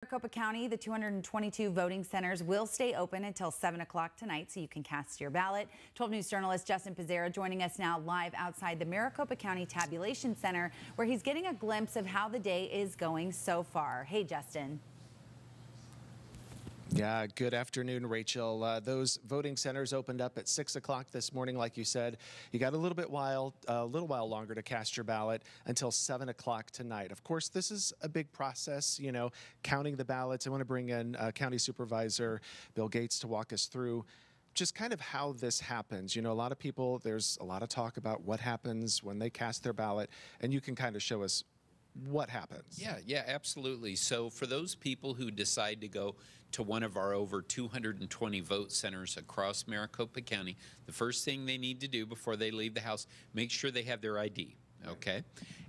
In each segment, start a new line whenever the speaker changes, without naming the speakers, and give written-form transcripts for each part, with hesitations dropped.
Maricopa County, the 222 voting centers will stay open until 7 o'clock tonight, so you can cast your ballot. 12 News journalist Justin Pizzera joining us now live outside the Maricopa County Tabulation Center, where he's getting a glimpse of how the day is going so far. Hey, Justin.
Yeah, good afternoon, Rachel. Those voting centers opened up at 6 o'clock this morning, like you said. You got a little while longer to cast your ballot until 7 o'clock tonight. Of course, this is a big process, you know, counting the ballots. I want to bring in County Supervisor Bill Gates to walk us through just kind of how this happens. You know, a lot of people, there's a lot of talk about what happens when they cast their ballot, and you can kind of show us what happens.
Yeah, absolutely. So for those people who decide to go to one of our over 220 vote centers across Maricopa County, the first thing they need to do before they leave the house, make sure they have their ID. Okay,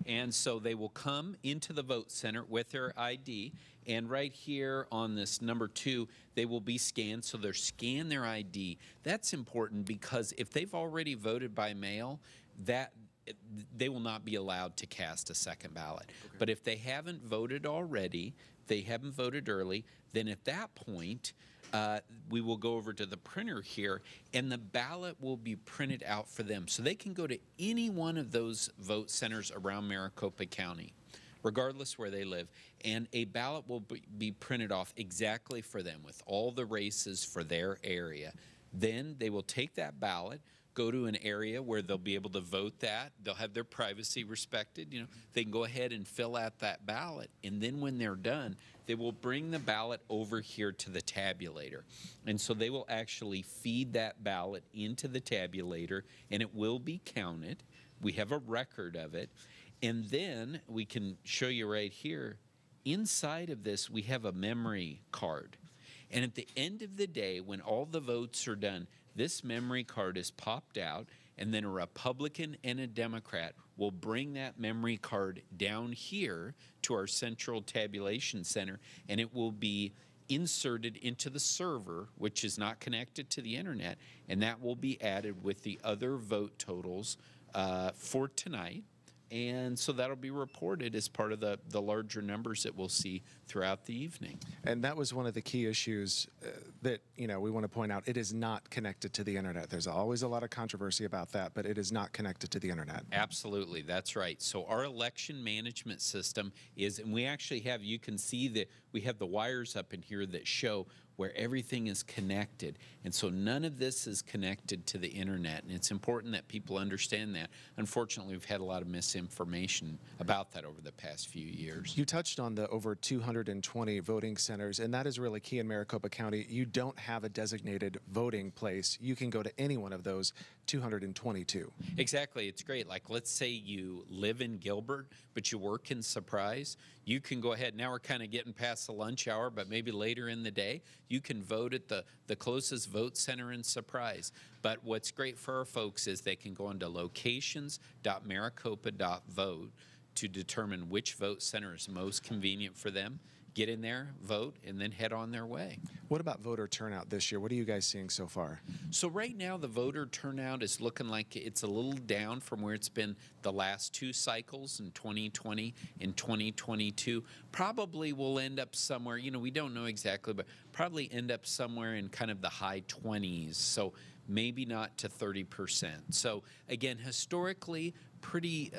and so they will come into the vote center with their ID, and right here on this number 2, they will be scanned. So they're scan their ID. That's important because if they've already voted by mail, that they will not be allowed to cast a second ballot. Okay. But if they haven't voted already, they haven't voted early, then at that point, we will go over to the printer here, and the ballot will be printed out for them. So they can go to any one of those vote centers around Maricopa County, regardless where they live, and a ballot will be printed off exactly for them with all the races for their area. Then they will take that ballot, go to an area where they'll be able to vote that. They'll have their privacy respected. You know, they can go ahead and fill out that ballot. And then when they're done, they will bring the ballot over here to the tabulator. And so they will actually feed that ballot into the tabulator, and it will be counted. We have a record of it. And then we can show you right here, inside of this, we have a memory card. And at the end of the day, when all the votes are done, this memory card is popped out, and then a Republican and a Democrat will bring that memory card down here to our central tabulation center, and it will be inserted into the server, which is not connected to the internet, and that will be added with the other vote totals for tonight. And so that'll be reported as part of the larger numbers that we'll see throughout the evening.
And that was one of the key issues that, you know, we want to point out. It is not connected to the internet. There's always a lot of controversy about that, but it is not connected to the internet.
Absolutely, that's right. So our election management system is, and we actually have, you can see that we have the wires up in here that show where everything is connected. And so none of this is connected to the internet. And it's important that people understand that. Unfortunately, we've had a lot of misinformation about that over the past few years.
You touched on the over 220 voting centers, and that is really key in Maricopa County. You don't have a designated voting place. You can go to any one of those 222.
Exactly. It's great. Like, let's say you live in Gilbert, but you work in Surprise. You can go ahead. Now we're kind of getting past the lunch hour, but maybe later in the day, you can vote at the closest vote center in Surprise. But what's great for our folks is they can go into locations.maricopa.vote to determine which vote center is most convenient for them. Get in there, vote, and then head on their way.
What about voter turnout this year? What are you guys seeing so far?
So right now, the voter turnout is looking like it's a little down from where it's been the last 2 cycles in 2020 and 2022. Probably will end up somewhere, you know, we don't know exactly, but probably end up somewhere in kind of the high 20s. So maybe not to 30%. So again, historically, pretty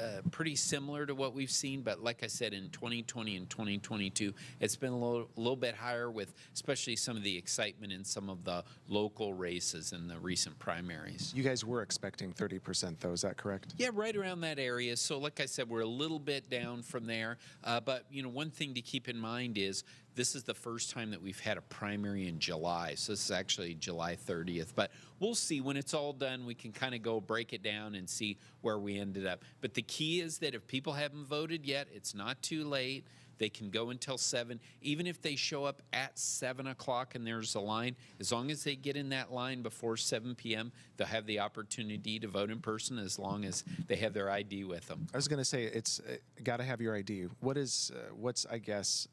similar to what we've seen, but like I said, in 2020 and 2022, it's been a little bit higher, with especially some of the excitement in some of the local races in the recent primaries.
You guys were expecting 30% though, is that correct?
Yeah, right around that area. So like I said, we're a little bit down from there, but you know, one thing to keep in mind is this is the first time that we've had a primary in July. So this is actually July 30th. But we'll see when it's all done. We can kind of go break it down and see where we ended up. But the key is that if people haven't voted yet, it's not too late. They can go until 7. Even if they show up at 7 o'clock and there's a line, as long as they get in that line before 7 p.m., they'll have the opportunity to vote in person as long as they have their ID with them.
I was going to say, it's got to have your ID. What's, I guess,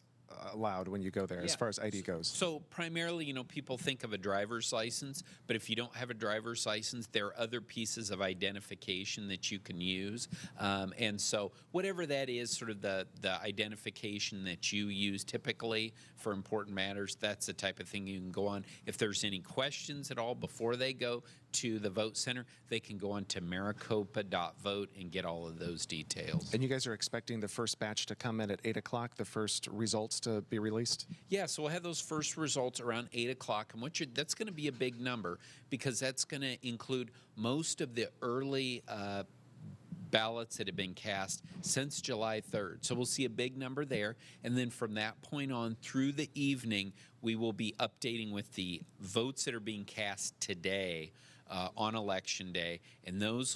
allowed when you go there as
Yeah.
far as ID goes?
So primarily, people think of a driver's license, but if you don't have a driver's license, there are other pieces of identification that you can use. And so whatever that is, sort of the identification that you use typically for important matters, that's the type of thing you can go on. If there's any questions at all before they go to the vote center, they can go on to maricopa.vote and get all of those details.
And you guys are expecting the first batch to come in at 8 o'clock, the first results to be released?
Yeah, so we'll have those first results around 8 o'clock, and that's going to be a big number because that's going to include most of the early ballots that have been cast since July 3rd. So we'll see a big number there, and then from that point on through the evening, we will be updating with the votes that are being cast today on Election Day, and those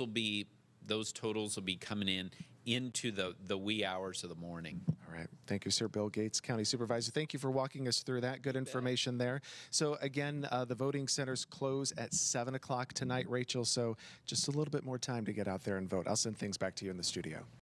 totals will be coming in into the wee hours of the morning.
All right. Thank you, Sir. Bill Gates, County Supervisor. Thank you for walking us through that. Good information there. So again, the voting centers close at 7 o'clock tonight, Rachel. So just a little bit more time to get out there and vote. I'll send things back to you in the studio.